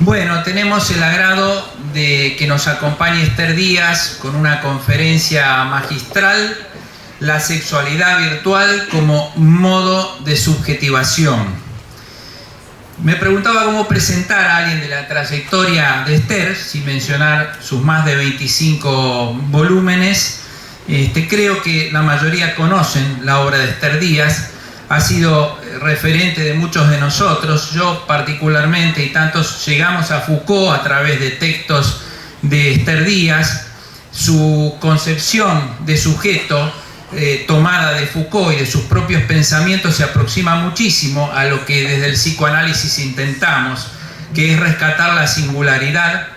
Bueno, tenemos el agrado de que nos acompañe Esther Díaz con una conferencia magistral, La sexualidad virtual como modo de subjetivación. Me preguntaba cómo presentar a alguien de la trayectoria de Esther, sin mencionar sus más de 25 volúmenes. Creo que la mayoría conocen la obra de Esther Díaz. Ha sido referente de muchos de nosotros. Yo particularmente y tantos llegamos a Foucault a través de textos de Esther Díaz. Su concepción de sujeto tomada de Foucault y de sus propios pensamientos se aproxima muchísimo a lo que desde el psicoanálisis intentamos, que es rescatar la singularidad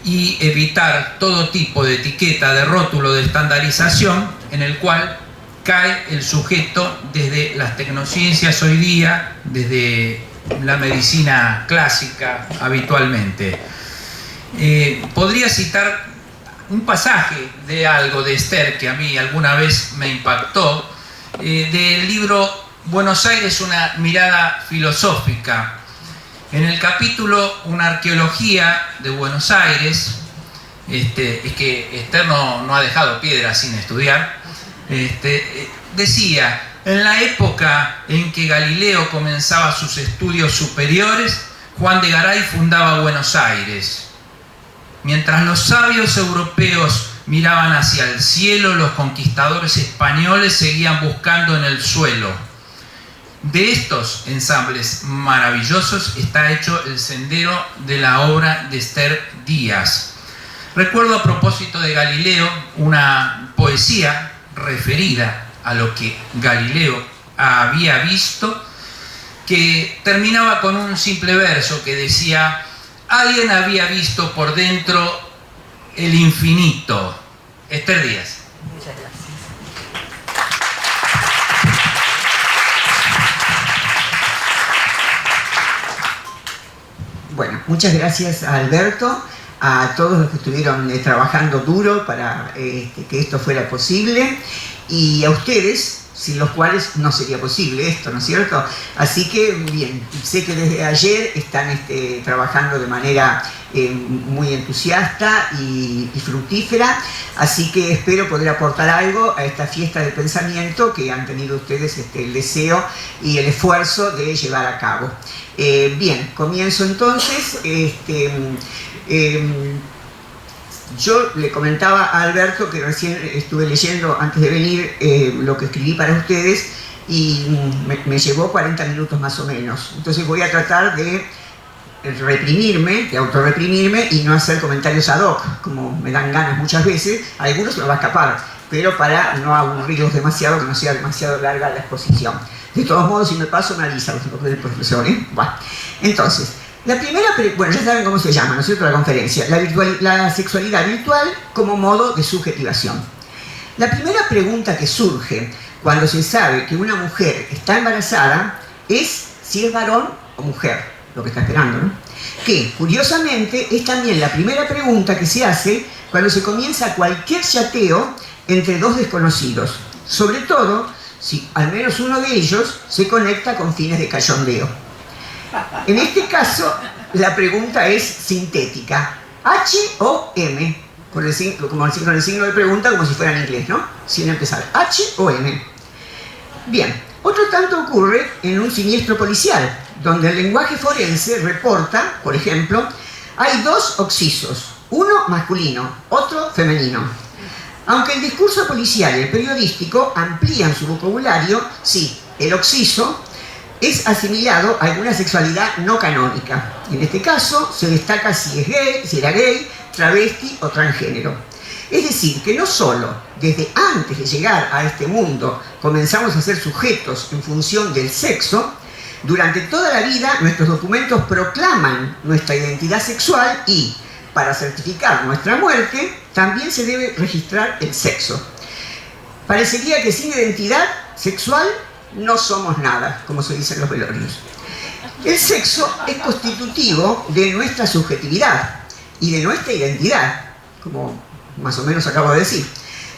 y evitar todo tipo de etiqueta, de rótulo, de estandarización en el cual cae el sujeto desde las tecnociencias hoy día, desde la medicina clásica habitualmente. Podría citar un pasaje de algo de Esther que a mí alguna vez me impactó, del libro Buenos Aires, una mirada filosófica. En el capítulo Una arqueología de Buenos Aires, es que Esther no ha dejado piedra sin estudiar, decía: en la época en que Galileo comenzaba sus estudios superiores, Juan de Garay fundaba Buenos Aires. Mientras los sabios europeos miraban hacia el cielo, los conquistadores españoles seguían buscando en el suelo. De estos ensambles maravillosos está hecho el sendero de la obra de Esther Díaz. Recuerdo, a propósito de Galileo, una poesía referida a lo que Galileo había visto, que terminaba con un simple verso que decía: alguien había visto por dentro el infinito. Esther Díaz. Muchas gracias. Bueno, muchas gracias a Alberto, a todos los que estuvieron trabajando duro para que esto fuera posible, y a ustedes, sin los cuales no sería posible esto, ¿no es cierto? Así que, bien, sé que desde ayer están trabajando de manera muy entusiasta y fructífera, así que espero poder aportar algo a esta fiesta del pensamiento que han tenido ustedes el deseo y el esfuerzo de llevar a cabo. Bien, comienzo entonces. Yo le comentaba a Alberto que recién estuve leyendo antes de venir lo que escribí para ustedes y me llevó 40 minutos más o menos. Entonces voy a tratar de reprimirme, de autorreprimirme y no hacer comentarios ad hoc, como me dan ganas muchas veces. A algunos se me va a escapar, pero para no aburrirlos demasiado, que no sea demasiado larga la exposición. De todos modos, si me paso, me avisa el profesor, ¿eh? Bueno, entonces, la primera, bueno, ya saben cómo se llama, ¿no es cierto?, la conferencia, la sexualidad virtual como modo de subjetivación. La primera pregunta que surge cuando se sabe que una mujer está embarazada es si es varón o mujer, lo que está esperando, ¿no? Que, curiosamente, es también la primera pregunta que se hace cuando se comienza cualquier chateo entre dos desconocidos, sobre todo si al menos uno de ellos se conecta con fines de cachondeo. En este caso, la pregunta es sintética: H o M, con el signo de pregunta, como si fuera en inglés, ¿no? Sin empezar, H o M. Bien, otro tanto ocurre en un siniestro policial, donde el lenguaje forense reporta, por ejemplo, hay dos occisos, uno masculino, otro femenino. Aunque el discurso policial y el periodístico amplían su vocabulario, sí, el occiso es asimilado a alguna sexualidad no canónica. En este caso se destaca si es gay, si era gay, travesti o transgénero. Es decir, que no solo desde antes de llegar a este mundo comenzamos a ser sujetos en función del sexo, durante toda la vida nuestros documentos proclaman nuestra identidad sexual y, para certificar nuestra muerte, también se debe registrar el sexo. Parecería que sin identidad sexual no somos nada, como se dice en los velorios. El sexo es constitutivo de nuestra subjetividad y de nuestra identidad, como más o menos acabo de decir.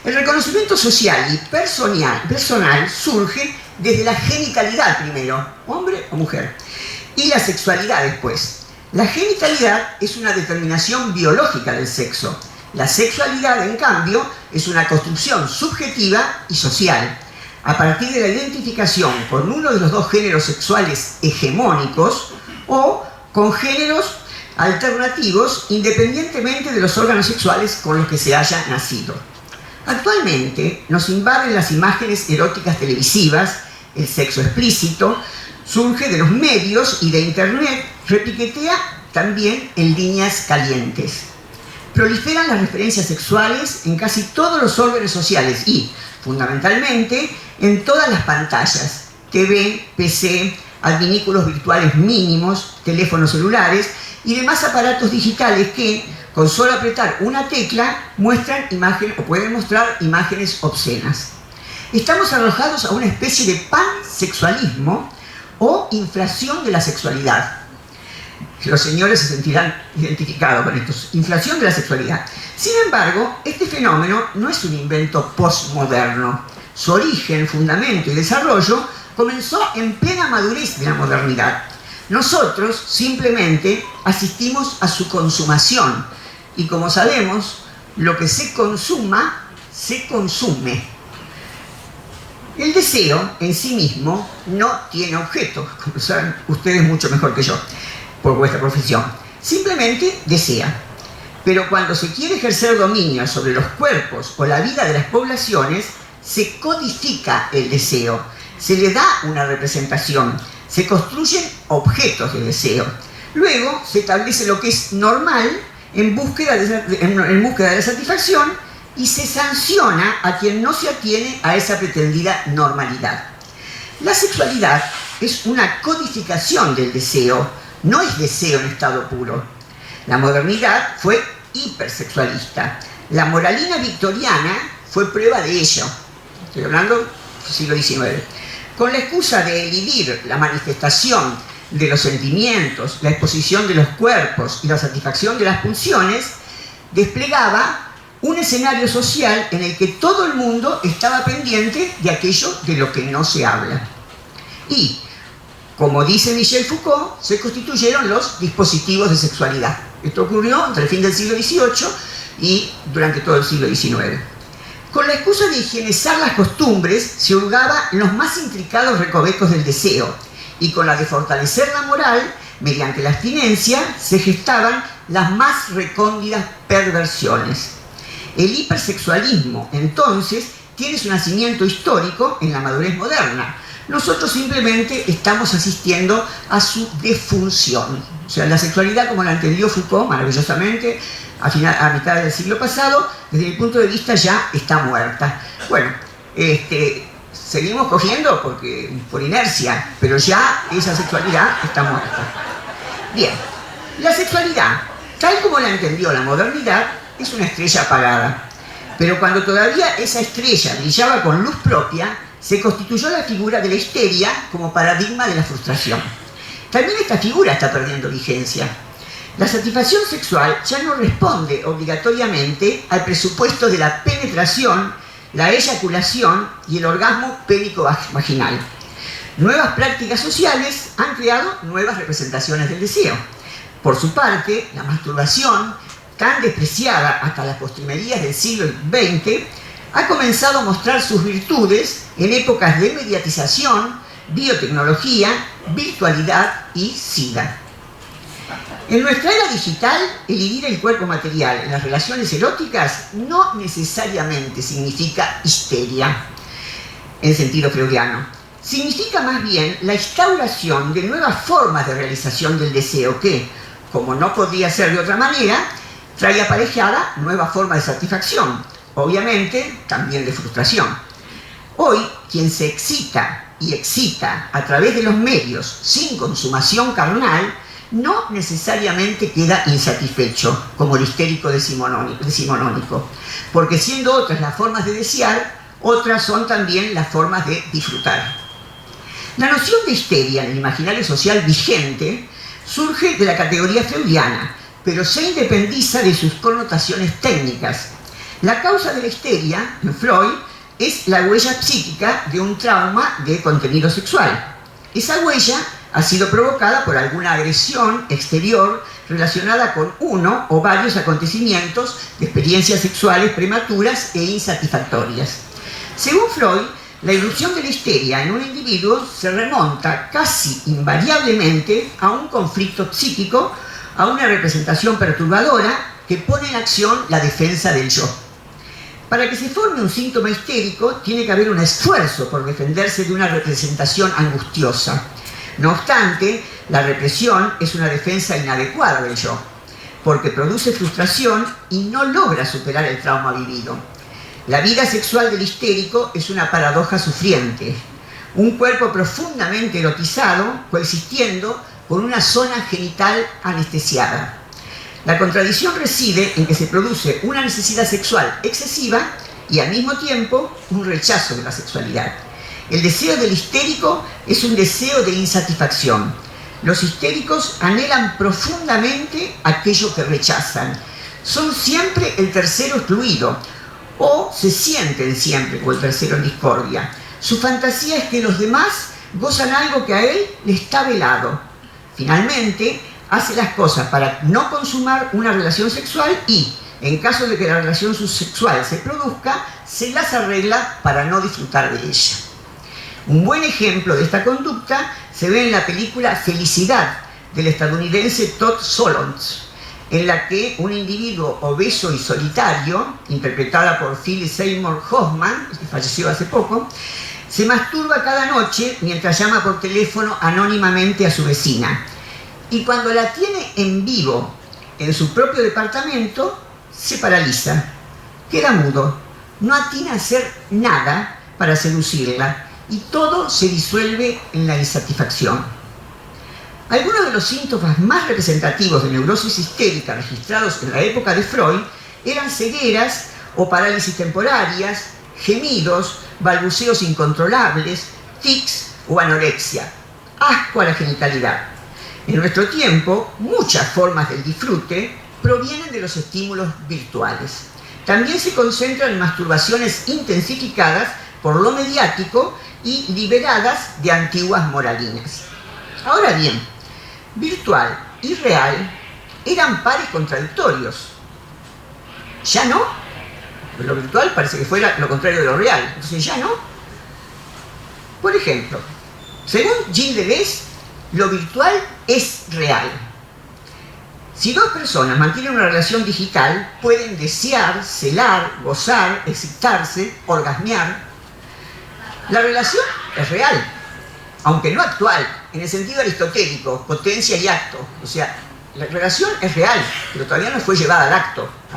El reconocimiento social y personal surge desde la genitalidad primero, hombre o mujer, y la sexualidad después. La genitalidad es una determinación biológica del sexo. La sexualidad, en cambio, es una construcción subjetiva y social, a partir de la identificación con uno de los dos géneros sexuales hegemónicos o con géneros alternativos independientemente de los órganos sexuales con los que se haya nacido. Actualmente nos invaden las imágenes eróticas televisivas, el sexo explícito, surge de los medios y de internet, repiquetea también en líneas calientes. Proliferan las referencias sexuales en casi todos los órdenes sociales y, fundamentalmente, en todas las pantallas, TV, PC, adminículos virtuales mínimos, teléfonos celulares y demás aparatos digitales que, con solo apretar una tecla, muestran imágenes o pueden mostrar imágenes obscenas. Estamos arrojados a una especie de pansexualismo o inflación de la sexualidad. Los señores se sentirán identificados con esto, inflación de la sexualidad. Sin embargo, este fenómeno no es un invento postmoderno. Su origen, fundamento y desarrollo comenzó en plena madurez de la modernidad. Nosotros simplemente asistimos a su consumación y, como sabemos, lo que se consuma, se consume. El deseo en sí mismo no tiene objeto, como saben ustedes mucho mejor que yo, por vuestra profesión. Simplemente desea. Pero cuando se quiere ejercer dominio sobre los cuerpos o la vida de las poblaciones, se codifica el deseo, se le da una representación, se construyen objetos de deseo. Luego se establece lo que es normal en búsqueda de la satisfacción y se sanciona a quien no se atiene a esa pretendida normalidad. La sexualidad es una codificación del deseo, no es deseo en estado puro. La modernidad fue hipersexualista. La moralina victoriana fue prueba de ello. Estoy hablando del siglo XIX. Con la excusa de eludir la manifestación de los sentimientos, la exposición de los cuerpos y la satisfacción de las pulsiones, desplegaba un escenario social en el que todo el mundo estaba pendiente de aquello de lo que no se habla. Y, como dice Michel Foucault, se constituyeron los dispositivos de sexualidad. Esto ocurrió entre el fin del siglo XVIII y durante todo el siglo XIX. Con la excusa de higienizar las costumbres, se hurgaba los más intricados recovecos del deseo, y con la de fortalecer la moral, mediante la abstinencia, se gestaban las más recónditas perversiones. El hipersexualismo, entonces, tiene su nacimiento histórico en la madurez moderna. Nosotros simplemente estamos asistiendo a su defunción. O sea, la sexualidad, como la entendió Foucault maravillosamente a mitad del siglo pasado, desde mi punto de vista ya está muerta. Bueno, seguimos cogiendo por inercia, pero ya esa sexualidad está muerta. Bien, la sexualidad, tal como la entendió la modernidad, es una estrella apagada. Pero cuando todavía esa estrella brillaba con luz propia, se constituyó la figura de la histeria como paradigma de la frustración. También esta figura está perdiendo vigencia. La satisfacción sexual ya no responde obligatoriamente al presupuesto de la penetración, la eyaculación y el orgasmo pélvico-vaginal. Nuevas prácticas sociales han creado nuevas representaciones del deseo. Por su parte, la masturbación, tan despreciada hasta las postrimerías del siglo XX, ha comenzado a mostrar sus virtudes en épocas de mediatización, biotecnología, virtualidad y SIDA. En nuestra era digital, eludir el cuerpo material en las relaciones eróticas no necesariamente significa histeria, en sentido freudiano. Significa más bien la instauración de nuevas formas de realización del deseo que, como no podía ser de otra manera, trae aparejada nuevas formas de satisfacción, obviamente también de frustración. Hoy, quien se excita y excita a través de los medios sin consumación carnal, no necesariamente queda insatisfecho, como el histérico decimonónico, porque siendo otras las formas de desear, otras son también las formas de disfrutar. La noción de histeria en el imaginario social vigente surge de la categoría freudiana, pero se independiza de sus connotaciones técnicas. La causa de la histeria, en Freud, es la huella psíquica de un trauma de contenido sexual. Esa huella ha sido provocada por alguna agresión exterior relacionada con uno o varios acontecimientos de experiencias sexuales prematuras e insatisfactorias. Según Freud, la irrupción de la histeria en un individuo se remonta casi invariablemente a un conflicto psíquico, a una representación perturbadora que pone en acción la defensa del yo. Para que se forme un síntoma histérico, tiene que haber un esfuerzo por defenderse de una representación angustiosa. No obstante, la represión es una defensa inadecuada del yo, porque produce frustración y no logra superar el trauma vivido. La vida sexual del histérico es una paradoja sufriente, un cuerpo profundamente erotizado coexistiendo con una zona genital anestesiada. La contradicción reside en que se produce una necesidad sexual excesiva y al mismo tiempo un rechazo de la sexualidad. El deseo del histérico es un deseo de insatisfacción. Los histéricos anhelan profundamente aquello que rechazan. Son siempre el tercero excluido, o se sienten siempre como el tercero en discordia. Su fantasía es que los demás gozan algo que a él le está velado. Finalmente, hace las cosas para no consumar una relación sexual y, en caso de que la relación sexual se produzca, se las arregla para no disfrutar de ella. Un buen ejemplo de esta conducta se ve en la película Felicidad, del estadounidense Todd Solondz, en la que un individuo obeso y solitario, interpretada por Philip Seymour Hoffman, que falleció hace poco, se masturba cada noche mientras llama por teléfono anónimamente a su vecina. Y cuando la tiene en vivo en su propio departamento, se paraliza, queda mudo, no atina a hacer nada para seducirla y todo se disuelve en la insatisfacción. Algunos de los síntomas más representativos de neurosis histérica registrados en la época de Freud eran cegueras o parálisis temporarias, gemidos, balbuceos incontrolables, tics o anorexia, asco a la genitalidad. En nuestro tiempo, muchas formas del disfrute provienen de los estímulos virtuales. También se concentran en masturbaciones intensificadas por lo mediático y liberadas de antiguas moralinas. Ahora bien, virtual y real eran pares contradictorios. Ya no. Lo virtual parece que fuera lo contrario de lo real. Entonces ya no. Por ejemplo, según Gilles Deleuze, lo virtual es real. Si dos personas mantienen una relación digital, pueden desear, celar, gozar, excitarse, orgasmear. La relación es real, aunque no actual, en el sentido aristotélico, potencia y acto. O sea, la relación es real, pero todavía no fue llevada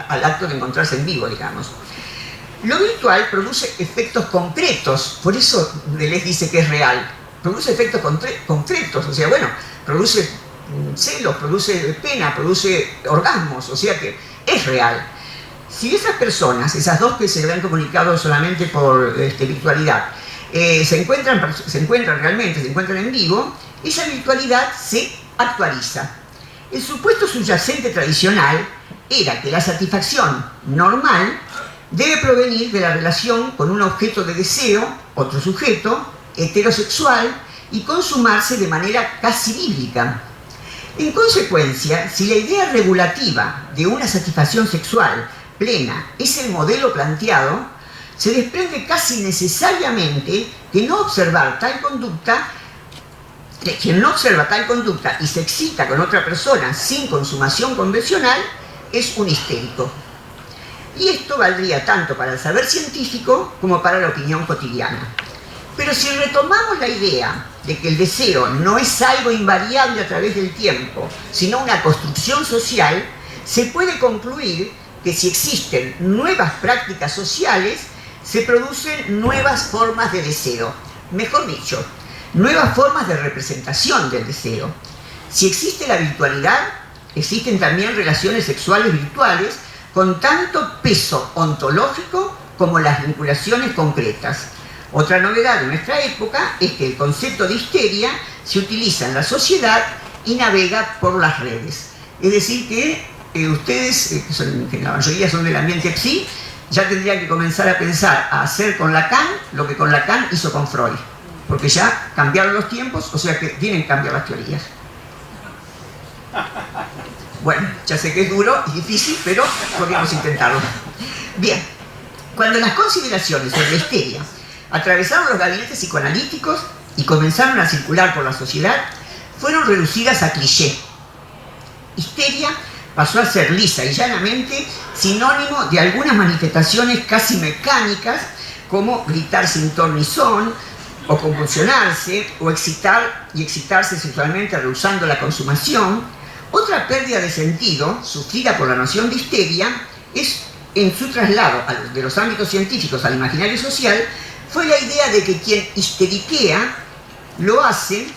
al acto de encontrarse en vivo, digamos. Lo virtual produce efectos concretos, por eso Deleuze dice que es real. Produce efectos concretos, o sea, bueno, produce celos, produce pena, produce orgasmos, o sea que es real. Si esas personas, esas dos que se han comunicado solamente por virtualidad, se encuentran realmente, se encuentran en vivo, esa virtualidad se actualiza. El supuesto subyacente tradicional era que la satisfacción normal debe provenir de la relación con un objeto de deseo, otro sujeto, heterosexual, y consumarse de manera casi bíblica. En consecuencia, si la idea regulativa de una satisfacción sexual plena es el modelo planteado, se desprende casi necesariamente que quien no observa tal conducta y se excita con otra persona sin consumación convencional es un histérico. Y esto valdría tanto para el saber científico como para la opinión cotidiana. Pero si retomamos la idea de que el deseo no es algo invariable a través del tiempo, sino una construcción social, se puede concluir que si existen nuevas prácticas sociales, se producen nuevas formas de deseo. Mejor dicho, nuevas formas de representación del deseo. Si existe la virtualidad, existen también relaciones sexuales virtuales con tanto peso ontológico como las vinculaciones concretas. Otra novedad de nuestra época es que el concepto de histeria se utiliza en la sociedad y navega por las redes. Es decir que ustedes, que la mayoría son del ambiente psi, ya tendrían que comenzar a pensar, a hacer con Lacan lo que con Lacan hizo con Freud. porque ya cambiaron los tiempos, o sea que tienen que cambiar las teorías. Bueno, ya sé que es duro y difícil, pero podríamos intentarlo. Bien, cuando las consideraciones sobre la histeria atravesaron los gabinetes psicoanalíticos y comenzaron a circular por la sociedad, fueron reducidas a cliché. Histeria pasó a ser lisa y llanamente sinónimo de algunas manifestaciones casi mecánicas, como gritar sin ton ni son, o convulsionarse, o excitarse sexualmente rehusando la consumación. Otra pérdida de sentido, sufrida por la noción de histeria, es en su traslado de los ámbitos científicos al imaginario social, fue la idea de que quien histeriquea lo hace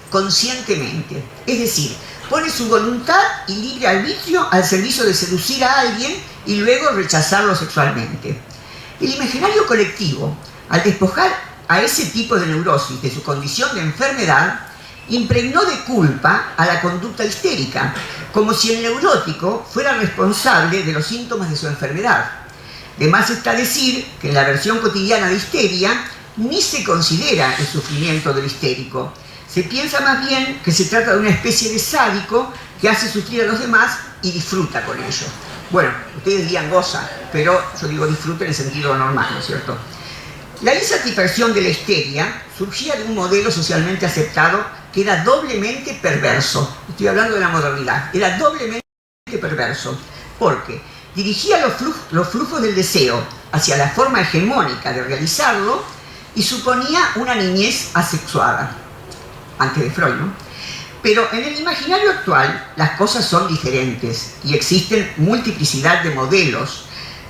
conscientemente, es decir, pone su voluntad y libre arbitrio al servicio de seducir a alguien y luego rechazarlo sexualmente. El imaginario colectivo, al despojar a ese tipo de neurosis de su condición de enfermedad, impregnó de culpa a la conducta histérica, como si el neurótico fuera responsable de los síntomas de su enfermedad. De más está decir que en la versión cotidiana de histeria ni se considera el sufrimiento del histérico. Se piensa más bien que se trata de una especie de sádico que hace sufrir a los demás y disfruta con ello. Bueno, ustedes dirían goza, pero yo digo disfruta en el sentido normal, ¿no es cierto? La insatisfacción de la histeria surgía de un modelo socialmente aceptado que era doblemente perverso. Estoy hablando de la modernidad. Era doblemente perverso, porque dirigía los flujos del deseo hacia la forma hegemónica de realizarlo y suponía una niñez asexuada, antes de Freud, ¿no? Pero en el imaginario actual las cosas son diferentes y existen multiplicidad de modelos.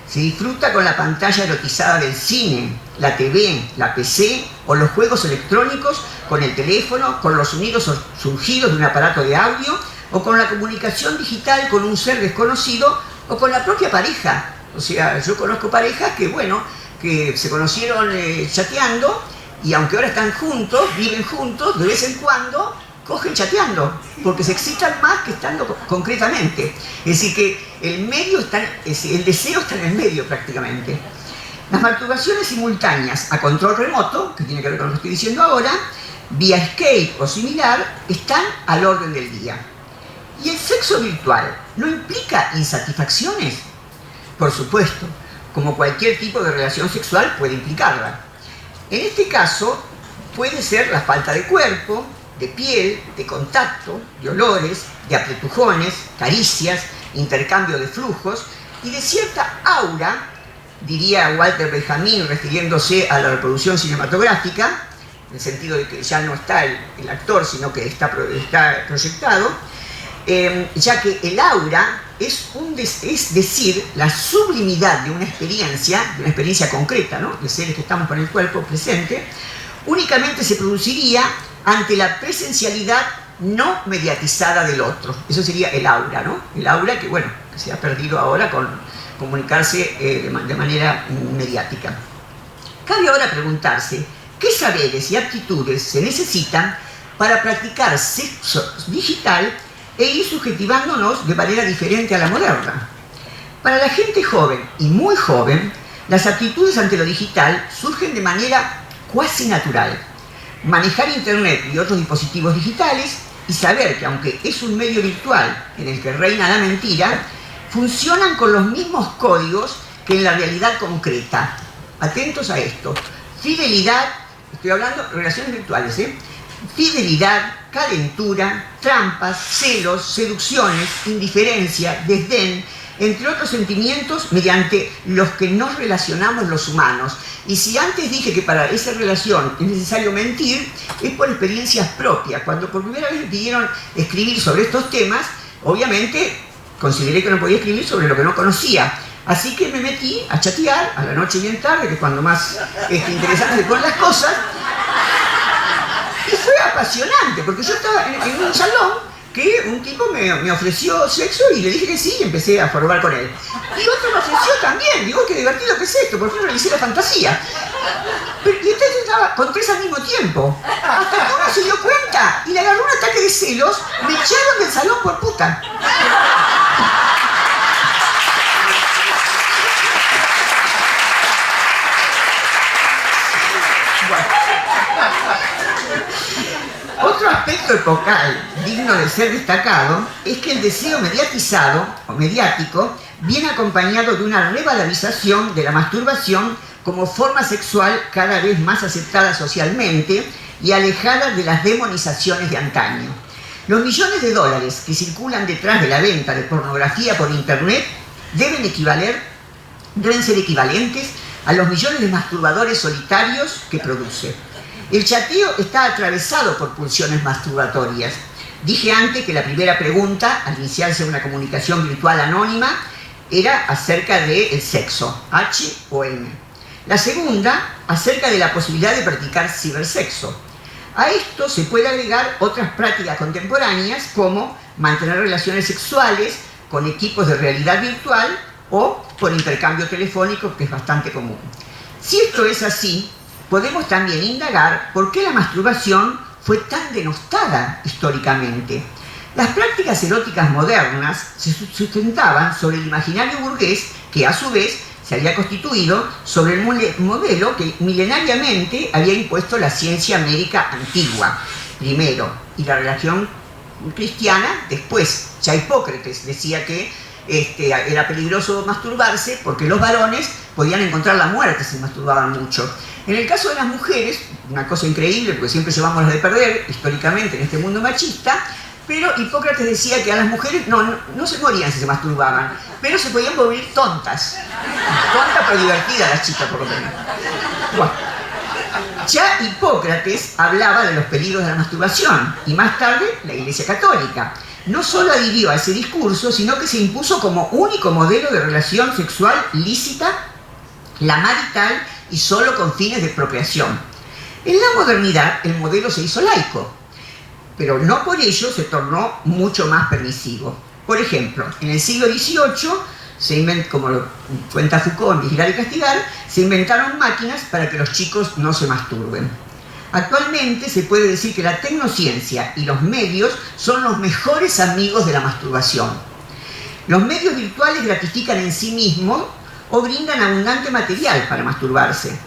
Se disfruta con la pantalla erotizada del cine, la TV, la PC o los juegos electrónicos, con el teléfono, con los sonidos surgidos de un aparato de audio o con la comunicación digital con un ser desconocido o con la propia pareja. O sea, yo conozco parejas que, bueno, que se conocieron chateando y aunque ahora están juntos, viven juntos, de vez en cuando cogen chateando, porque se excitan más que estando concretamente. Es decir, que el deseo está en el medio prácticamente. Las masturbaciones simultáneas a control remoto, que tiene que ver con lo que estoy diciendo ahora, vía Skype o similar, están al orden del día. ¿Y el sexo virtual no implica insatisfacciones? Por supuesto, como cualquier tipo de relación sexual puede implicarla. En este caso, puede ser la falta de cuerpo, de piel, de contacto, de olores, de apretujones, caricias, intercambio de flujos y de cierta aura, diría Walter Benjamin refiriéndose a la reproducción cinematográfica, en el sentido de que ya no está el actor, sino que está proyectado, ya que el aura es decir, la sublimidad de una experiencia concreta, ¿no?, de seres que estamos con el cuerpo presente, únicamente se produciría ante la presencialidad no mediatizada del otro. Eso sería el aura, ¿no? El aura que, bueno, que se ha perdido ahora con comunicarse de manera mediática. Cabe ahora preguntarse, ¿qué saberes y aptitudes se necesitan para practicar sexo digital e ir subjetivándonos de manera diferente a la moderna? Para la gente joven y muy joven, las aptitudes ante lo digital surgen de manera cuasi natural. Manejar Internet y otros dispositivos digitales y saber que aunque es un medio virtual en el que reina la mentira, funcionan con los mismos códigos que en la realidad concreta. Atentos a esto. Fidelidad, estoy hablando de relaciones virtuales, fidelidad, calentura, trampas, celos, seducciones, indiferencia, desdén, entre otros sentimientos mediante los que nos relacionamos los humanos. Y si antes dije que para esa relación es necesario mentir, es por experiencias propias. Cuando por primera vez me pidieron escribir sobre estos temas, obviamente consideré que no podía escribir sobre lo que no conocía. Así que me metí a chatear a la noche bien tarde, que es cuando más interesante se ponen las cosas. Y fue apasionante, porque yo estaba en un salón que un tipo me ofreció sexo y le dije que sí y empecé a forbar con él. Y otro me ofreció también. Digo, qué divertido que es esto, por fin realicé la fantasía. Y usted estaba con tres al mismo tiempo. Hasta que uno se dio cuenta y le agarró un ataque de celos, me echaron del salón por puta. Bueno. aspecto epocal digno de ser destacado es que el deseo mediatizado o mediático viene acompañado de una revalorización de la masturbación como forma sexual cada vez más aceptada socialmente y alejada de las demonizaciones de antaño. Los millones de dólares que circulan detrás de la venta de pornografía por internet deben ser equivalentes a los millones de masturbadores solitarios que produce. El chateo está atravesado por pulsiones masturbatorias. Dije antes que la primera pregunta, al iniciarse una comunicación virtual anónima, era acerca del sexo, H o M. La segunda, acerca de la posibilidad de practicar cibersexo. A esto se puede agregar otras prácticas contemporáneas como mantener relaciones sexuales con equipos de realidad virtual o por intercambio telefónico, que es bastante común. Si esto es así, podemos también indagar por qué la masturbación fue tan denostada históricamente. Las prácticas eróticas modernas se sustentaban sobre el imaginario burgués que, a su vez, se había constituido sobre el modelo que milenariamente había impuesto la ciencia médica antigua, primero, y la religión cristiana después. Ya Hipócrates decía que era peligroso masturbarse porque los varones podían encontrar la muerte si masturbaban mucho. En el caso de las mujeres, una cosa increíble, porque siempre llevamos las de perder históricamente en este mundo machista, pero Hipócrates decía que a las mujeres no se morían si se masturbaban, pero se podían volver tontas. Tontas pero divertidas las chicas, por lo menos. Bueno, ya Hipócrates hablaba de los peligros de la masturbación, y más tarde la Iglesia Católica. No solo adhirió a ese discurso, sino que se impuso como único modelo de relación sexual lícita, la marital y solo con fines de procreación. En la modernidad el modelo se hizo laico, pero no por ello se tornó mucho más permisivo. Por ejemplo, en el siglo XVIII, como lo cuenta Foucault en Vigilar y Castigar, se inventaron máquinas para que los chicos no se masturben. Actualmente se puede decir que la tecnociencia y los medios son los mejores amigos de la masturbación. Los medios virtuales gratifican en sí mismos o brindan abundante material para masturbarse.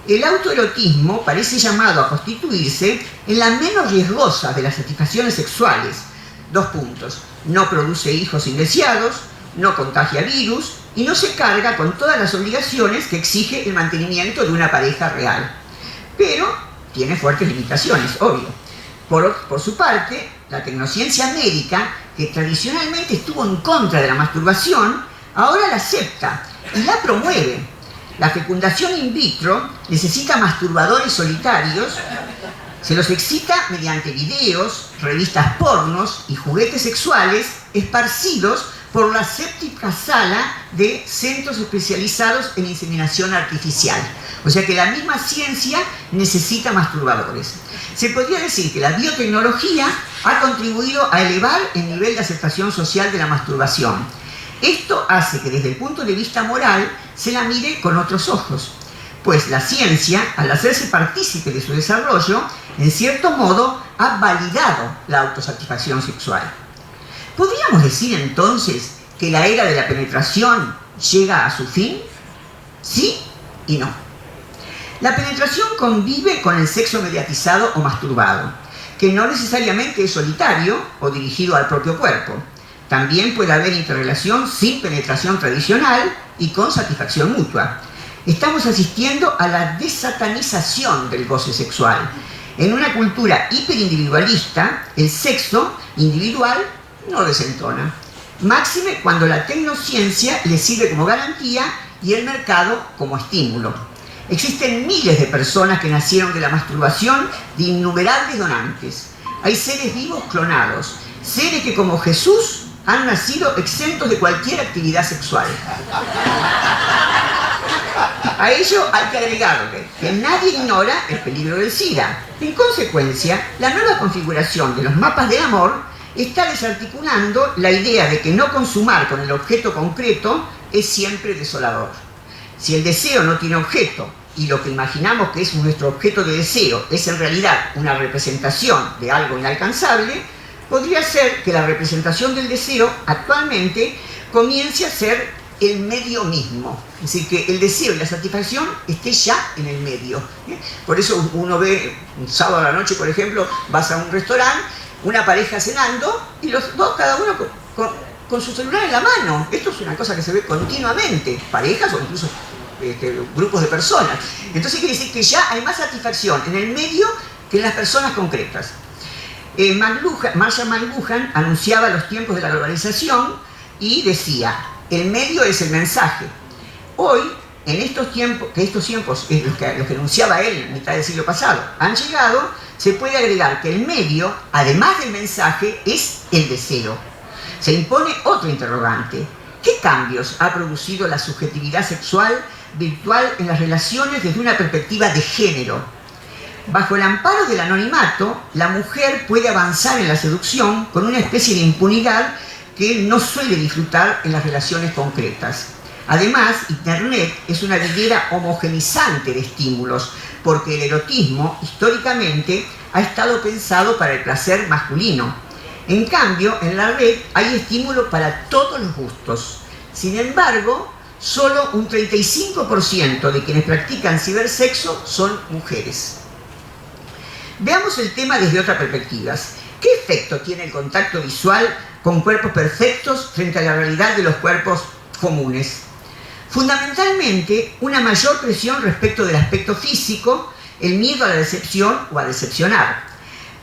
El autoerotismo parece llamado a constituirse en la menos riesgosa de las satisfacciones sexuales. 2 puntos. No produce hijos indeseados, no contagia virus y no se carga con todas las obligaciones que exige el mantenimiento de una pareja real. Pero tiene fuertes limitaciones, obvio. Por su parte, la tecnociencia médica, que tradicionalmente estuvo en contra de la masturbación, ahora la acepta y la promueve. La fecundación in vitro necesita masturbadores solitarios, se los excita mediante videos, revistas pornos y juguetes sexuales esparcidos por la séptica sala de centros especializados en inseminación artificial. O sea que la misma ciencia necesita masturbadores. Se podría decir que la biotecnología ha contribuido a elevar el nivel de aceptación social de la masturbación. Esto hace que desde el punto de vista moral se la mire con otros ojos, pues la ciencia, al hacerse partícipe de su desarrollo, en cierto modo ha validado la autosatisfacción sexual. ¿Podríamos decir entonces que la era de la penetración llega a su fin? Sí y no. La penetración convive con el sexo mediatizado o masturbado, que no necesariamente es solitario o dirigido al propio cuerpo. También puede haber interrelación sin penetración tradicional y con satisfacción mutua. Estamos asistiendo a la desatanización del goce sexual. En una cultura hiperindividualista, el sexo individual no desentona. Máxime cuando la tecnociencia le sirve como garantía y el mercado como estímulo. Existen miles de personas que nacieron de la masturbación de innumerables donantes. Hay seres vivos clonados, seres que como Jesús han nacido exentos de cualquier actividad sexual. A ello hay que agregarle que nadie ignora el peligro del SIDA. En consecuencia, la nueva configuración de los mapas de amor está desarticulando la idea de que no consumar con el objeto concreto es siempre desolador. Si el deseo no tiene objeto y lo que imaginamos que es nuestro objeto de deseo es en realidad una representación de algo inalcanzable, podría ser que la representación del deseo actualmente comience a ser el medio mismo. Es decir, que el deseo y la satisfacción esté ya en el medio. Por eso uno ve un sábado a la noche, por ejemplo, vas a un restaurante, una pareja cenando y los dos, cada uno con su celular en la mano. Esto es una cosa que se ve continuamente, parejas o incluso grupos de personas. Entonces quiere decir que ya hay más satisfacción en el medio que en las personas concretas. Marshall McLuhan anunciaba los tiempos de la globalización y decía: el medio es el mensaje. Hoy, en estos tiempos, los que anunciaba él en mitad del siglo pasado, han llegado, se puede agregar que el medio, además del mensaje, es el deseo. Se impone otro interrogante: ¿qué cambios ha producido la subjetividad sexual virtual en las relaciones desde una perspectiva de género? Bajo el amparo del anonimato, la mujer puede avanzar en la seducción con una especie de impunidad que no suele disfrutar en las relaciones concretas. Además, Internet es una vidriera homogenizante de estímulos, porque el erotismo, históricamente, ha estado pensado para el placer masculino. En cambio, en la red hay estímulo para todos los gustos. Sin embargo, solo un 35% de quienes practican cibersexo son mujeres. Veamos el tema desde otra perspectiva. ¿Qué efecto tiene el contacto visual con cuerpos perfectos frente a la realidad de los cuerpos comunes? Fundamentalmente, una mayor presión respecto del aspecto físico, el miedo a la decepción o a decepcionar,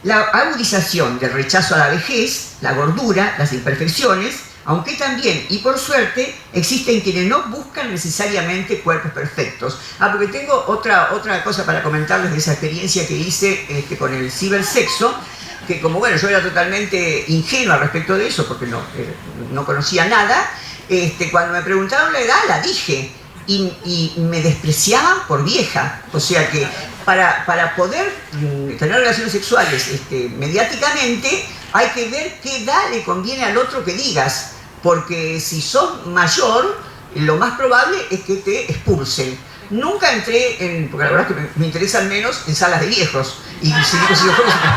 la agudización del rechazo a la vejez, la gordura, las imperfecciones, aunque también, y por suerte, existen quienes no buscan necesariamente cuerpos perfectos. Porque tengo otra cosa para comentarles de esa experiencia que hice con el cibersexo, que como bueno, yo era totalmente ingenua respecto de eso, porque no conocía nada, cuando me preguntaron la edad, la dije, y me despreciaban por vieja. O sea que para poder tener relaciones sexuales mediáticamente, hay que ver qué edad le conviene al otro que digas, porque si sos mayor, lo más probable es que te expulsen. Nunca entré porque la verdad es que me interesan menos en salas de viejos, y si digo si los jóvenes se me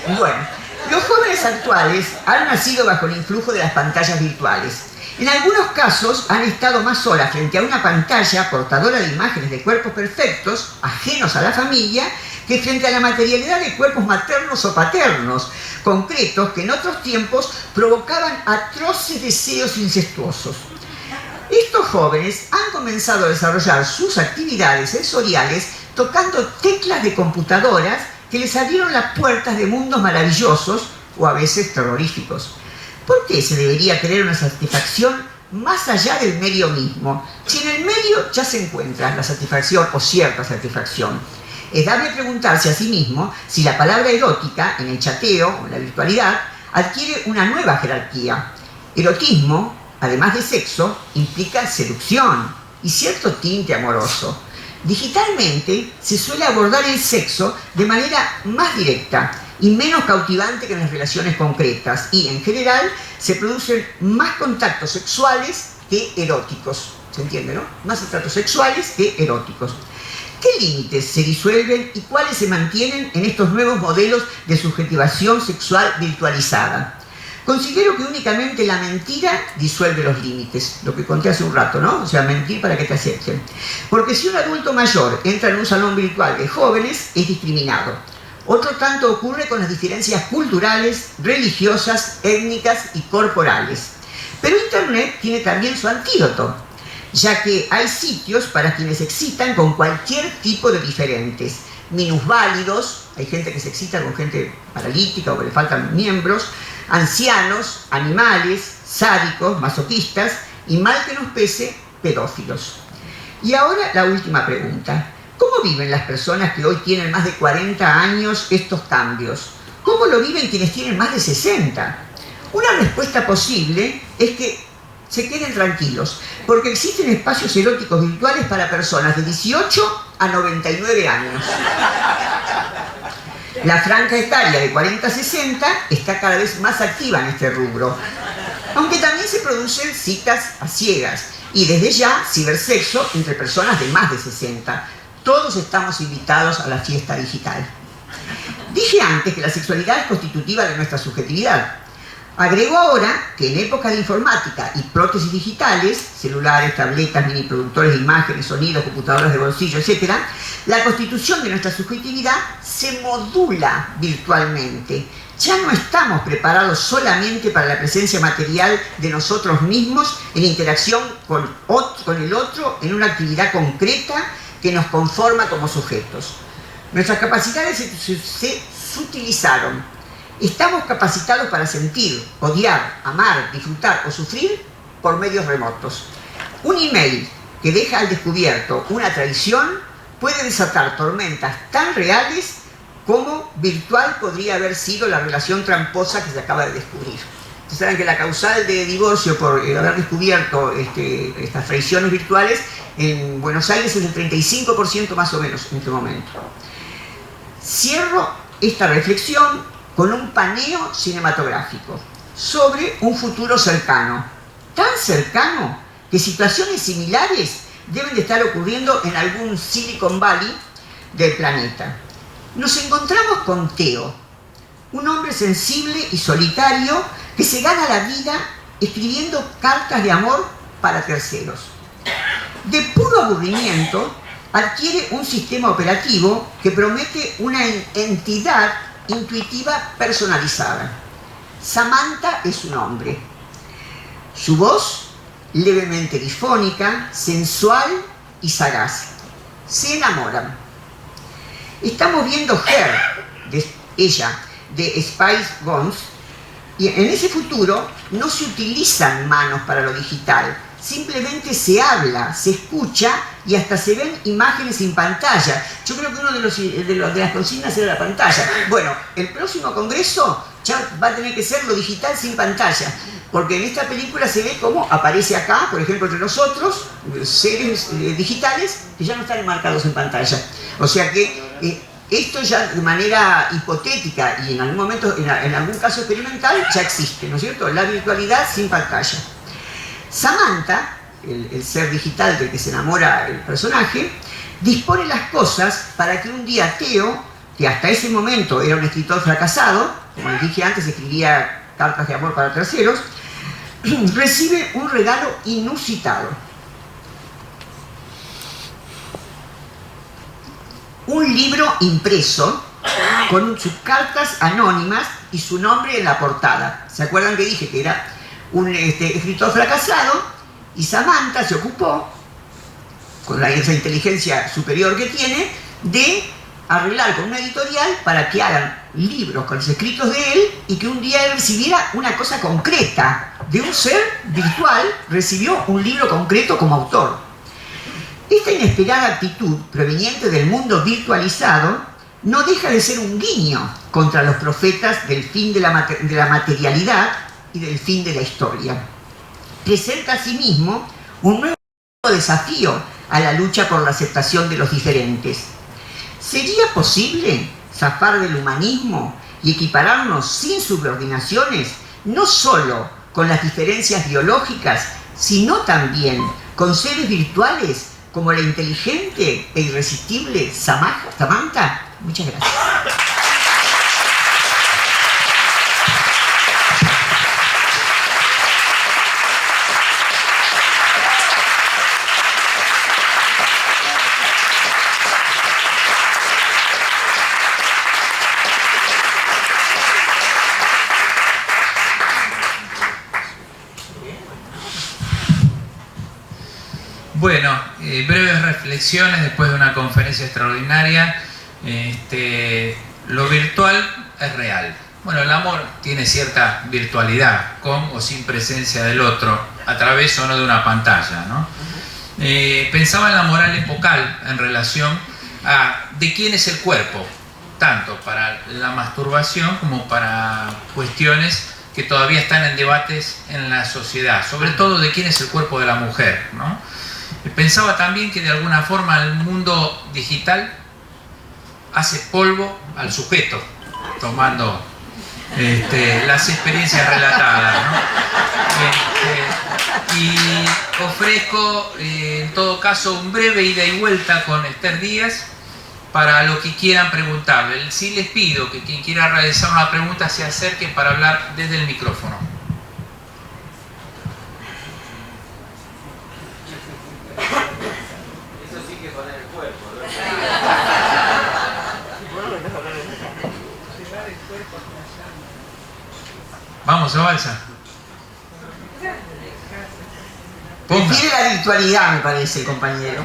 expulsan. Bueno, los jóvenes actuales han nacido bajo el influjo de las pantallas virtuales. En algunos casos han estado más horas frente a una pantalla portadora de imágenes de cuerpos perfectos, ajenos a la familia, que frente a la materialidad de cuerpos maternos o paternos, concretos que en otros tiempos provocaban atroces deseos incestuosos. Estos jóvenes han comenzado a desarrollar sus actividades sensoriales tocando teclas de computadoras que les abrieron las puertas de mundos maravillosos o a veces terroríficos. ¿Por qué se debería querer una satisfacción más allá del medio mismo, si en el medio ya se encuentra la satisfacción o cierta satisfacción? Es dable preguntarse a sí mismo si la palabra erótica, en el chateo o en la virtualidad, adquiere una nueva jerarquía. Erotismo, además de sexo, implica seducción y cierto tinte amoroso. Digitalmente se suele abordar el sexo de manera más directa y menos cautivante que en las relaciones concretas, y en general se producen más contactos sexuales que eróticos. ¿Se entiende, no? Más contactos sexuales que eróticos. ¿Qué límites se disuelven y cuáles se mantienen en estos nuevos modelos de subjetivación sexual virtualizada? Considero que únicamente la mentira disuelve los límites, lo que conté hace un rato, ¿no? O sea, mentir para que te acepten. Porque si un adulto mayor entra en un salón virtual de jóvenes, es discriminado. Otro tanto ocurre con las diferencias culturales, religiosas, étnicas y corporales. Pero Internet tiene también su antídoto, ya que hay sitios para quienes se excitan con cualquier tipo de diferentes. Minusválidos, hay gente que se excita con gente paralítica o que le faltan miembros, ancianos, animales, sádicos, masoquistas y, mal que nos pese, pedófilos. Y ahora la última pregunta. ¿Cómo viven las personas que hoy tienen más de 40 años estos cambios? ¿Cómo lo viven quienes tienen más de 60? Una respuesta posible es que se queden tranquilos, porque existen espacios eróticos virtuales para personas de 18 a 99 años. La franja etaria de 40 a 60 está cada vez más activa en este rubro, aunque también se producen citas a ciegas y desde ya cibersexo entre personas de más de 60. Todos estamos invitados a la fiesta digital. Dije antes que la sexualidad es constitutiva de nuestra subjetividad. Agregó ahora que en épocas de informática y prótesis digitales, celulares, tabletas, mini productores de imágenes, sonidos, computadoras de bolsillo, etc., la constitución de nuestra subjetividad se modula virtualmente. Ya no estamos preparados solamente para la presencia material de nosotros mismos en interacción con el otro en una actividad concreta que nos conforma como sujetos. Nuestras capacidades se sutilizaron. Estamos capacitados para sentir, odiar, amar, disfrutar o sufrir por medios remotos. Un email que deja al descubierto una traición puede desatar tormentas tan reales como virtual podría haber sido la relación tramposa que se acaba de descubrir. Ustedes saben que la causal de divorcio por haber descubierto estas traiciones virtuales en Buenos Aires es del 35% más o menos en este momento. Cierro esta reflexión con un paneo cinematográfico sobre un futuro cercano, tan cercano que situaciones similares deben de estar ocurriendo en algún Silicon Valley del planeta. Nos encontramos con Teo, un hombre sensible y solitario que se gana la vida escribiendo cartas de amor para terceros. De puro aburrimiento, adquiere un sistema operativo que promete una entidad intuitiva personalizada. Samantha es su nombre. Su voz, levemente difónica, sensual y sagaz. Se enamoran. Estamos viendo Her, ella, de Spice Girls, y en ese futuro no se utilizan manos para lo digital, simplemente se habla, se escucha y hasta se ven imágenes en pantalla. Yo creo que uno de las consignas era la pantalla. Bueno, el próximo congreso ya va a tener que ser lo digital sin pantalla, porque en esta película se ve cómo aparece acá, por ejemplo, entre nosotros, seres digitales que ya no están enmarcados en pantalla. O sea que esto ya de manera hipotética y en algún momento, en algún caso experimental, ya existe, ¿no es cierto? La virtualidad sin pantalla. Samantha, el ser digital del que se enamora el personaje, dispone las cosas para que un día Teo, que hasta ese momento era un escritor fracasado, como les dije antes, escribía cartas de amor para terceros, recibe un regalo inusitado. Un libro impreso con sus cartas anónimas y su nombre en la portada. ¿Se acuerdan que dije que era un escritor fracasado? Y Samantha se ocupó, con esa inteligencia superior que tiene, de arreglar con una editorial para que hagan libros con los escritos de él y que un día él recibiera una cosa concreta. De un ser virtual recibió un libro concreto como autor. Esta inesperada actitud proveniente del mundo virtualizado no deja de ser un guiño contra los profetas del fin de la materialidad y del fin de la historia. Presenta asimismo un nuevo desafío a la lucha por la aceptación de los diferentes. ¿Sería posible zafar del humanismo y equipararnos sin subordinaciones, no solo con las diferencias biológicas, sino también con seres virtuales como la inteligente e irresistible Samantha? Muchas gracias. Bueno, breves reflexiones después de una conferencia extraordinaria. Lo virtual es real. Bueno, el amor tiene cierta virtualidad, con o sin presencia del otro, a través o no de una pantalla, ¿no? Pensaba en la moral epocal en relación a de quién es el cuerpo, tanto para la masturbación como para cuestiones que todavía están en debates en la sociedad, sobre todo de quién es el cuerpo de la mujer, ¿no? Pensaba también que de alguna forma el mundo digital hace polvo al sujeto, tomando las experiencias relatadas, ¿no? Y ofrezco en todo caso un breve ida y vuelta con Esther Díaz para lo que quieran preguntarle. Sí les pido que quien quiera realizar una pregunta se acerque para hablar desde el micrófono. Eso sí que poner el cuerpo, ¿no? Vamos, Balsa. Prefiere la virtualidad, me parece, compañero.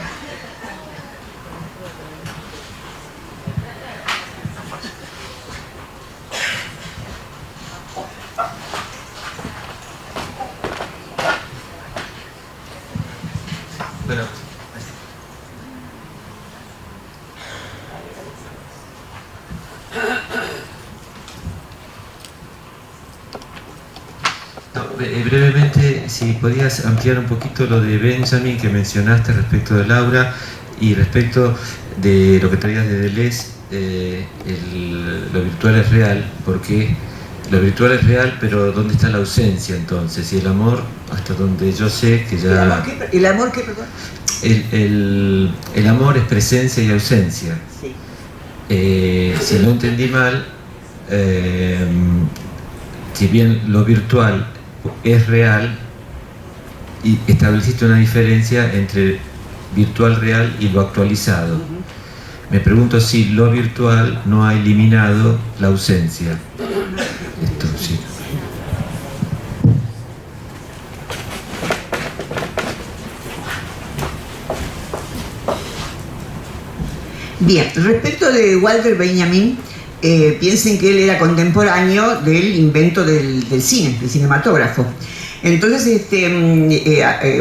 Bueno. Brevemente, si podías ampliar un poquito lo de Benjamin que mencionaste respecto de Laura y respecto de lo que traías de Deleuze, lo virtual es real, porque lo virtual es real, pero ¿dónde está la ausencia entonces? Y el amor, hasta donde yo sé que ya... ¿El amor qué, perdón? El amor es presencia y ausencia. Sí. Si no entendí mal, si bien lo virtual es real, y estableciste una diferencia entre virtual real y lo actualizado. Me pregunto si lo virtual no ha eliminado la ausencia. Esto sí. Bien, respecto de Walter Benjamin, piensen que él era contemporáneo del invento del cine, del cinematógrafo. Entonces,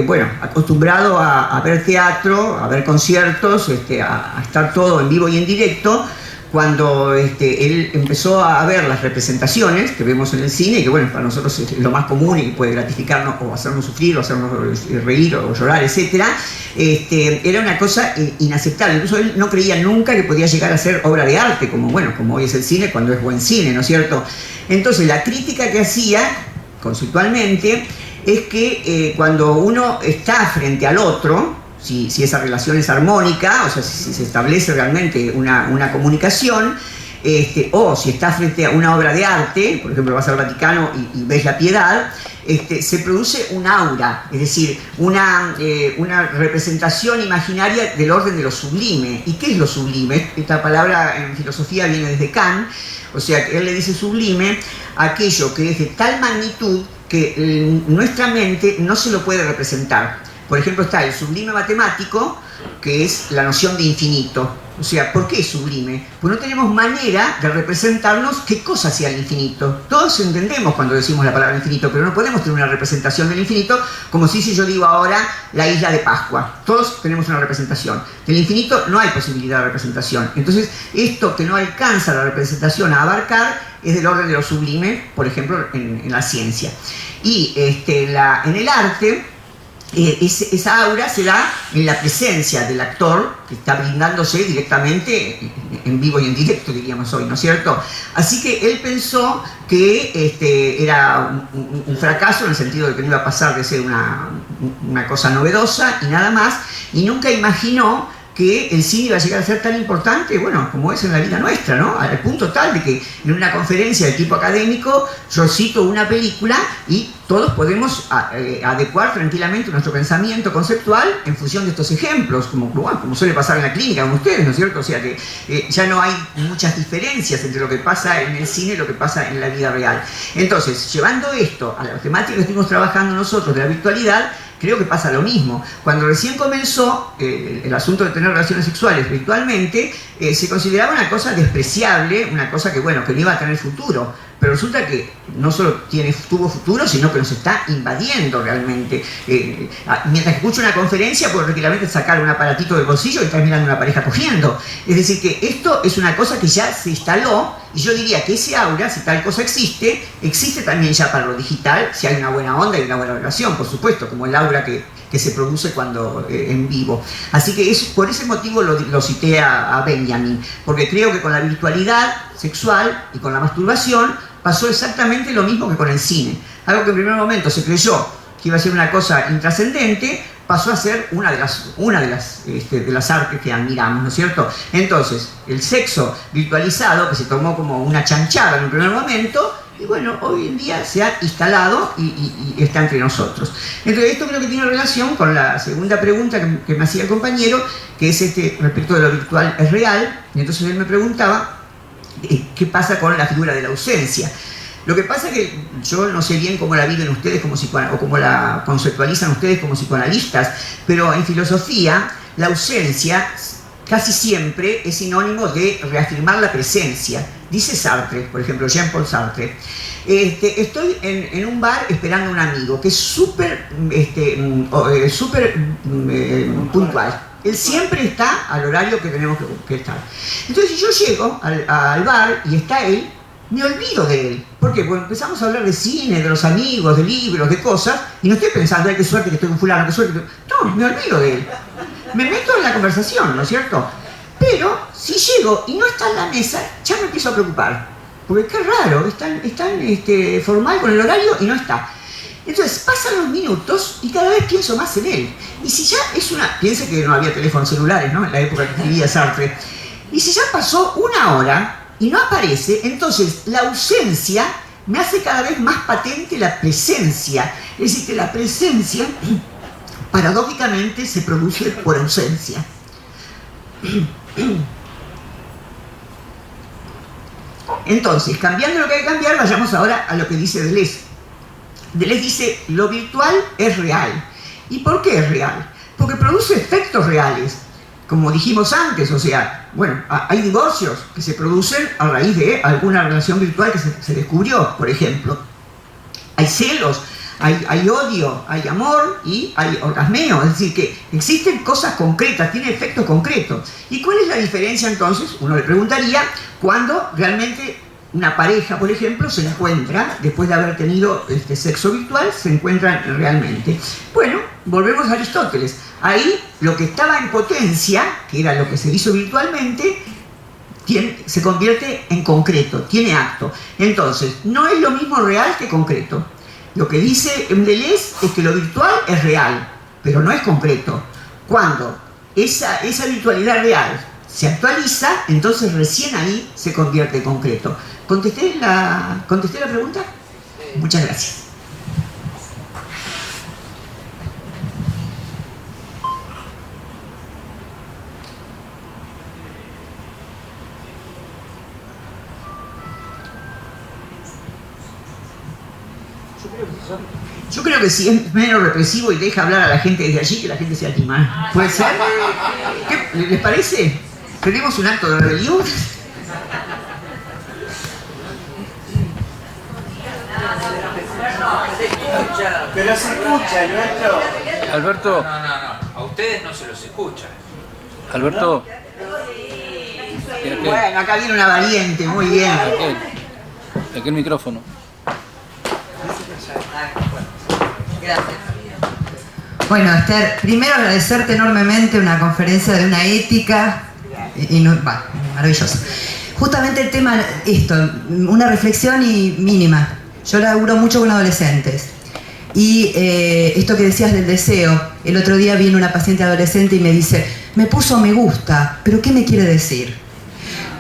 bueno, acostumbrado a ver teatro, a ver conciertos, a estar todo en vivo y en directo, cuando él empezó a ver las representaciones que vemos en el cine, y que bueno, para nosotros es lo más común y puede gratificarnos o hacernos sufrir o hacernos reír o llorar, etc., era una cosa inaceptable. Incluso él no creía nunca que podía llegar a ser obra de arte, como hoy es el cine cuando es buen cine, ¿no es cierto? Entonces la crítica que hacía conceptualmente es que cuando uno está frente al otro, si esa relación es armónica, o sea, si se establece realmente una comunicación, o si está frente a una obra de arte, por ejemplo vas al Vaticano y ves la Piedad, se produce un aura, es decir, una representación imaginaria del orden de lo sublime. ¿Y qué es lo sublime? Esta palabra en filosofía viene desde Kant, o sea, él le dice sublime aquello que es de tal magnitud que nuestra mente no se lo puede representar. Por ejemplo, está el sublime matemático, que es la noción de infinito. O sea, ¿por qué es sublime? Pues no tenemos manera de representarnos qué cosa sea el infinito. Todos entendemos cuando decimos la palabra infinito, pero no podemos tener una representación del infinito como si yo digo ahora la isla de Pascua. Todos tenemos una representación. Del infinito no hay posibilidad de representación. Entonces, esto que no alcanza la representación a abarcar es del orden de lo sublime, por ejemplo, en la ciencia. Y en el arte, esa aura se da en la presencia del actor que está brindándose directamente en vivo y en directo, diríamos hoy, ¿no es cierto? Así que él pensó que era un fracaso en el sentido de que no iba a pasar de ser una cosa novedosa y nada más, y nunca imaginó que el cine iba a llegar a ser tan importante, bueno, como es en la vida nuestra, ¿no? Al punto tal de que en una conferencia de tipo académico yo cito una película y todos podemos adecuar tranquilamente nuestro pensamiento conceptual en función de estos ejemplos, como suele pasar en la clínica con ustedes, ¿no es cierto? O sea que ya no hay muchas diferencias entre lo que pasa en el cine y lo que pasa en la vida real. Entonces, llevando esto a la temática que estuvimos trabajando nosotros de la virtualidad, creo que pasa lo mismo. Cuando recién comenzó el asunto de tener relaciones sexuales virtualmente, se consideraba una cosa despreciable, una cosa que, bueno, que no iba a tener futuro. Pero resulta que no solo tuvo futuro, sino que nos está invadiendo realmente. Mientras escucho una conferencia, puedo tranquilamente sacar un aparatito del bolsillo y estar mirando a una pareja cogiendo. Es decir, que esto es una cosa que ya se instaló, y yo diría que ese aura, si tal cosa existe también ya para lo digital, si hay una buena onda y una buena relación, por supuesto, como el aura que se produce cuando en vivo. Así que por ese motivo lo cité a Benjamin, porque creo que con la virtualidad sexual y con la masturbación pasó exactamente lo mismo que con el cine. Algo que en primer momento se creyó que iba a ser una cosa intrascendente, pasó a ser una de las artes que admiramos, ¿no es cierto? Entonces, el sexo virtualizado, que se tomó como una chanchada en un primer momento, y bueno, hoy en día se ha instalado y está entre nosotros. Entonces, esto creo que tiene relación con la segunda pregunta que me hacía el compañero, que es respecto de lo virtual es real. Y entonces él me preguntaba qué pasa con la figura de la ausencia. Lo que pasa es que yo no sé bien cómo la viven ustedes o cómo la conceptualizan ustedes como psicoanalistas, pero en filosofía la ausencia casi siempre es sinónimo de reafirmar la presencia. Dice Sartre, por ejemplo, Jean-Paul Sartre, estoy en un bar esperando a un amigo que es súper puntual. Él siempre está al horario que tenemos que estar. Entonces, si yo llego al bar y está él, me olvido de él. ¿Por qué? Porque empezamos a hablar de cine, de los amigos, de libros, de cosas, y no estoy pensando, ay, qué suerte que estoy con fulano, qué suerte que... No, me olvido de él. Me meto en la conversación, ¿no es cierto? Pero si llego y no está en la mesa, ya me empiezo a preocupar. Porque qué raro, es tan formal con el horario y no está. Entonces pasan los minutos y cada vez pienso más en él. Y si ya es piense que no había teléfonos celulares, ¿no? En la época que escribía Sartre. Y si ya pasó una hora y no aparece, entonces la ausencia me hace cada vez más patente la presencia. Es decir, que la presencia paradójicamente se produce por ausencia. Entonces, cambiando lo que hay que cambiar, vayamos ahora a lo que dice Deleuze. Deleuze dice, lo virtual es real. ¿Y por qué es real? Porque produce efectos reales. Como dijimos antes, o sea, bueno, hay divorcios que se producen a raíz de alguna relación virtual que se descubrió, por ejemplo. Hay celos, hay odio, hay amor y hay orgasmeo. Es decir, que existen cosas concretas, tiene efectos concretos. ¿Y cuál es la diferencia entonces? Uno le preguntaría, cuando realmente una pareja, por ejemplo, se encuentra, después de haber tenido sexo virtual, se encuentran realmente. Bueno, volvemos a Aristóteles. Ahí lo que estaba en potencia, que era lo que se hizo virtualmente, se convierte en concreto, tiene acto. Entonces, no es lo mismo real que concreto. Lo que dice Deleuze es que lo virtual es real, pero no es concreto. Cuando esa virtualidad real se actualiza, entonces recién ahí se convierte en concreto. ¿Contesté la pregunta? Muchas gracias. Yo creo que si es menos represivo y deja hablar a la gente desde allí, que la gente se anima. ¿Puede ser? ¿Qué les parece? ¿Tenemos un acto de rebelión? Pero se escucha, Alberto. Alberto. No. A ustedes no se los escucha. Alberto. Bueno, acá viene una valiente, muy bien. Aquí el micrófono. Bueno, Esther, primero agradecerte enormemente una conferencia de una ética maravillosa. Justamente el tema, una reflexión mínima. Yo laburo mucho con adolescentes. Y esto que decías del deseo, el otro día vino una paciente adolescente y me dice, me puso me gusta, pero ¿qué me quiere decir?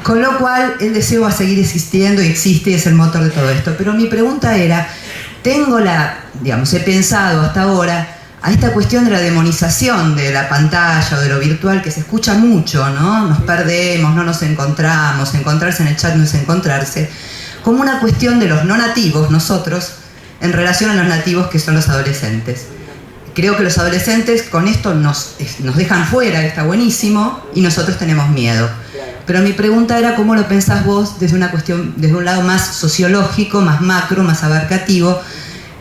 Con lo cual el deseo va a seguir existiendo y existe y es el motor de todo esto. Pero mi pregunta era, he pensado hasta ahora a esta cuestión de la demonización de la pantalla o de lo virtual, que se escucha mucho, ¿no? Nos perdemos, no nos encontramos, encontrarse en el chat no es encontrarse, como una cuestión de los no nativos, nosotros, en relación a los nativos que son los adolescentes. Creo que los adolescentes con esto nos dejan fuera, está buenísimo, y nosotros tenemos miedo. Pero mi pregunta era cómo lo pensás vos desde un lado más sociológico, más macro, más abarcativo,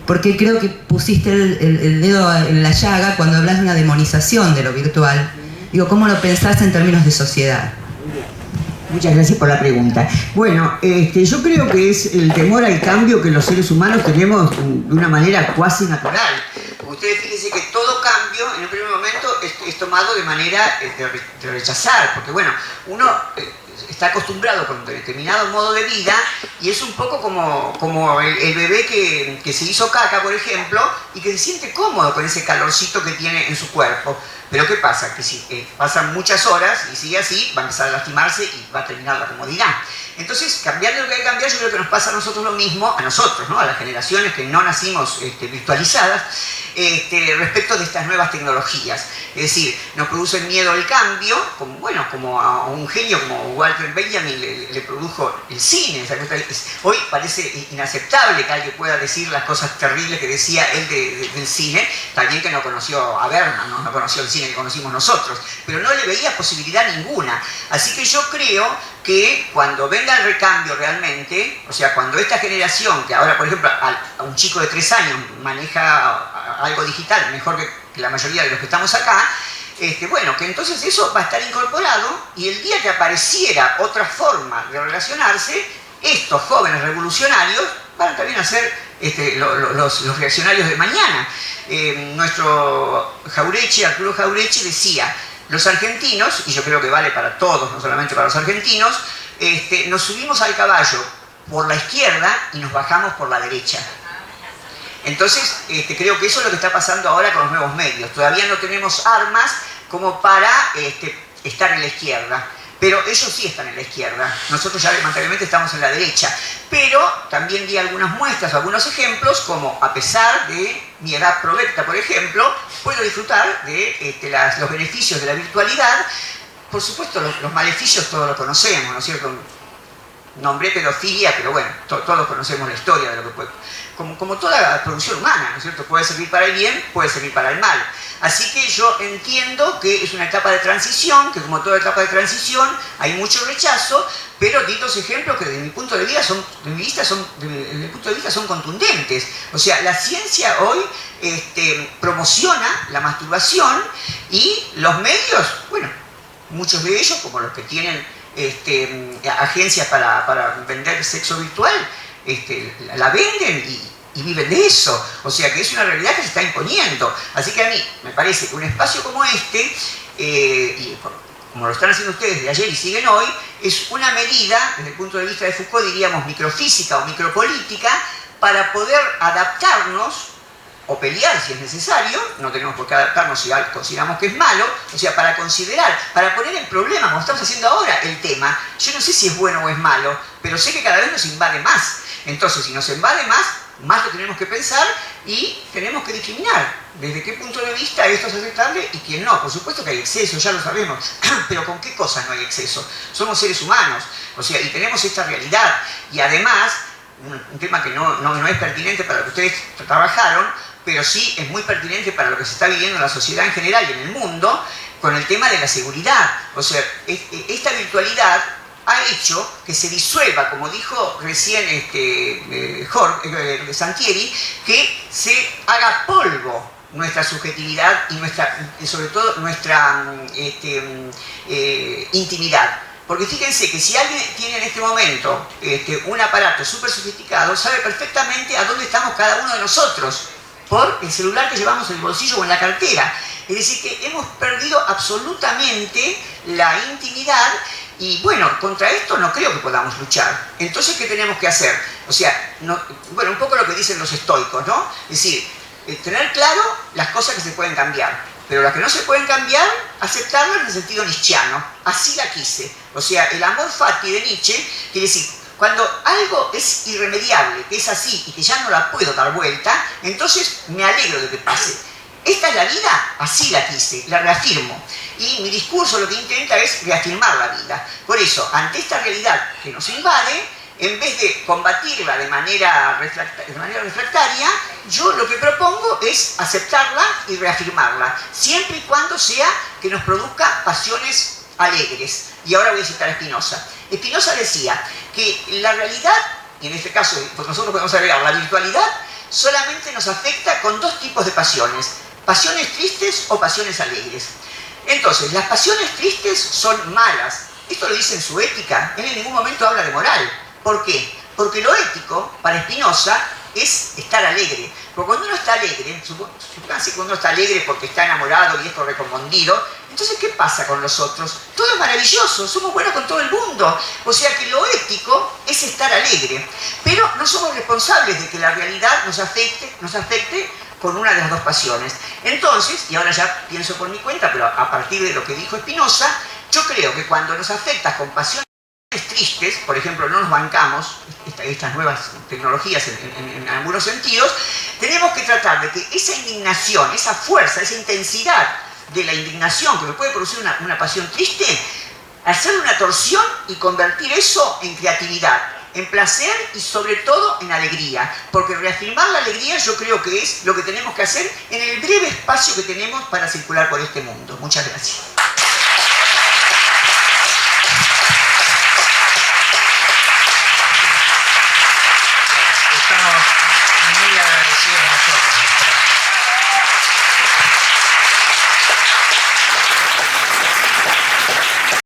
porque creo que pusiste el dedo en la llaga cuando hablas de una demonización de lo virtual. Digo, ¿cómo lo pensás en términos de sociedad? Muchas gracias por la pregunta. Bueno, yo creo que es el temor al cambio que los seres humanos tenemos de una manera cuasi natural. Ustedes fíjense que todo cambio en un primer momento es tomado de manera de rechazar, porque bueno, uno está acostumbrado con determinado modo de vida y es un poco como el bebé que se hizo caca, por ejemplo, y que se siente cómodo con ese calorcito que tiene en su cuerpo. Pero ¿qué pasa? Que si pasan muchas horas y sigue así, va a empezar a lastimarse y va a terminar la comodidad. Entonces, cambiando lo que hay que cambiar, yo creo que nos pasa a nosotros lo mismo, a nosotros, ¿no? A las generaciones que no nacimos virtualizadas, respecto de estas nuevas tecnologías. Es decir, nos produce miedo el cambio, como a un genio como Walter Benjamin le produjo el cine. Hoy parece inaceptable que alguien pueda decir las cosas terribles que decía él del cine, también que no conoció a Bergman, no conoció el cine que conocimos nosotros, pero no le veía posibilidad ninguna. Así que yo creo que cuando venga el recambio realmente, o sea, cuando esta generación, que ahora por ejemplo a un chico de 3 años maneja algo digital mejor que la mayoría de los que estamos acá, bueno, que entonces eso va a estar incorporado y el día que apareciera otra forma de relacionarse, estos jóvenes revolucionarios van también a ser los reaccionarios de mañana. Nuestro Arturo Jauretche decía: los argentinos, y yo creo que vale para todos, no solamente para los argentinos, nos subimos al caballo por la izquierda y nos bajamos por la derecha. Entonces, creo que eso es lo que está pasando ahora con los nuevos medios. Todavía no tenemos armas como para estar en la izquierda, pero ellos sí están en la izquierda. Nosotros ya lamentablemente estamos en la derecha. Pero también di algunas muestras, algunos ejemplos, como a pesar de mi edad provecta, por ejemplo, puedo disfrutar de los beneficios de la virtualidad. Por supuesto, los maleficios todos los conocemos, ¿no es cierto? Nombré pedofilia, pero bueno, todos conocemos la historia de lo que puede... Como toda la producción humana, ¿no es cierto? Puede servir para el bien, puede servir para el mal. Así que yo entiendo que es una etapa de transición, que como toda etapa de transición hay mucho rechazo, pero di dos ejemplos que desde mi punto de vista son contundentes. O sea, la ciencia hoy promociona la masturbación y los medios, bueno, muchos de ellos, como los que tienen agencias para vender sexo virtual, la venden y viven de eso. O sea que es una realidad que se está imponiendo. Así que a mí me parece que un espacio como y como lo están haciendo ustedes de ayer y siguen hoy, es una medida, desde el punto de vista de Foucault diríamos microfísica o micropolítica, para poder adaptarnos o pelear si es necesario. No tenemos por qué adaptarnos si consideramos que es malo, o sea, para considerar, para poner en problema, como estamos haciendo ahora, el tema. Yo no sé si es bueno o es malo, pero sé que cada vez nos invade más. Entonces, si nos invade más lo tenemos que pensar y tenemos que discriminar desde qué punto de vista esto es aceptable y quién no. Por supuesto que hay exceso, ya lo sabemos, pero ¿con qué cosas no hay exceso? Somos seres humanos, o sea, y tenemos esta realidad. Y además, un tema que no es pertinente para lo que ustedes trabajaron, pero sí es muy pertinente para lo que se está viviendo en la sociedad en general y en el mundo, con el tema de la seguridad. O sea, esta virtualidad ha hecho que se disuelva, como dijo recién Santieri, que se haga polvo nuestra subjetividad y sobre todo nuestra intimidad. Porque fíjense que si alguien tiene en este momento un aparato súper sofisticado, sabe perfectamente a dónde estamos cada uno de nosotros, por el celular que llevamos en el bolsillo o en la cartera. Es decir, que hemos perdido absolutamente la intimidad. Y bueno, contra esto no creo que podamos luchar. Entonces, ¿qué tenemos que hacer? O sea, bueno, un poco lo que dicen los estoicos, ¿no? Es decir, tener claro las cosas que se pueden cambiar, pero las que no se pueden cambiar, aceptarlas en el sentido nietzscheano. Así la quise. O sea, el amor fati de Nietzsche quiere decir, cuando algo es irremediable, que es así y que ya no la puedo dar vuelta, entonces me alegro de que pase. Esta es la vida, así la quise, la reafirmo. Y mi discurso lo que intenta es reafirmar la vida. Por eso, ante esta realidad que nos invade, en vez de combatirla de manera refractaria, yo lo que propongo es aceptarla y reafirmarla, siempre y cuando sea que nos produzca pasiones alegres. Y ahora voy a citar a Spinoza. Spinoza decía que la realidad, y en este caso nosotros podemos agregar la virtualidad, solamente nos afecta con dos tipos de pasiones: pasiones tristes o pasiones alegres. Entonces, las pasiones tristes son malas. Esto lo dice en su Ética. Él en ningún momento habla de moral. ¿Por qué? Porque lo ético, para Spinoza, es estar alegre. Porque cuando uno está alegre, supónganse que uno está alegre porque está enamorado y es correspondido, entonces ¿qué pasa con los otros? Todo es maravilloso, somos buenos con todo el mundo. O sea que lo ético es estar alegre. Pero no somos responsables de que la realidad nos afecte con una de las dos pasiones. Entonces, y ahora ya pienso por mi cuenta, pero a partir de lo que dijo Spinoza, yo creo que cuando nos afecta con pasiones tristes, por ejemplo, no nos bancamos estas nuevas tecnologías en algunos sentidos, tenemos que tratar de que esa indignación, esa fuerza, esa intensidad de la indignación que me puede producir una pasión triste, hacer una torsión y convertir eso en creatividad, en placer y sobre todo en alegría, porque reafirmar la alegría yo creo que es lo que tenemos que hacer en el breve espacio que tenemos para circular por este mundo. Muchas gracias.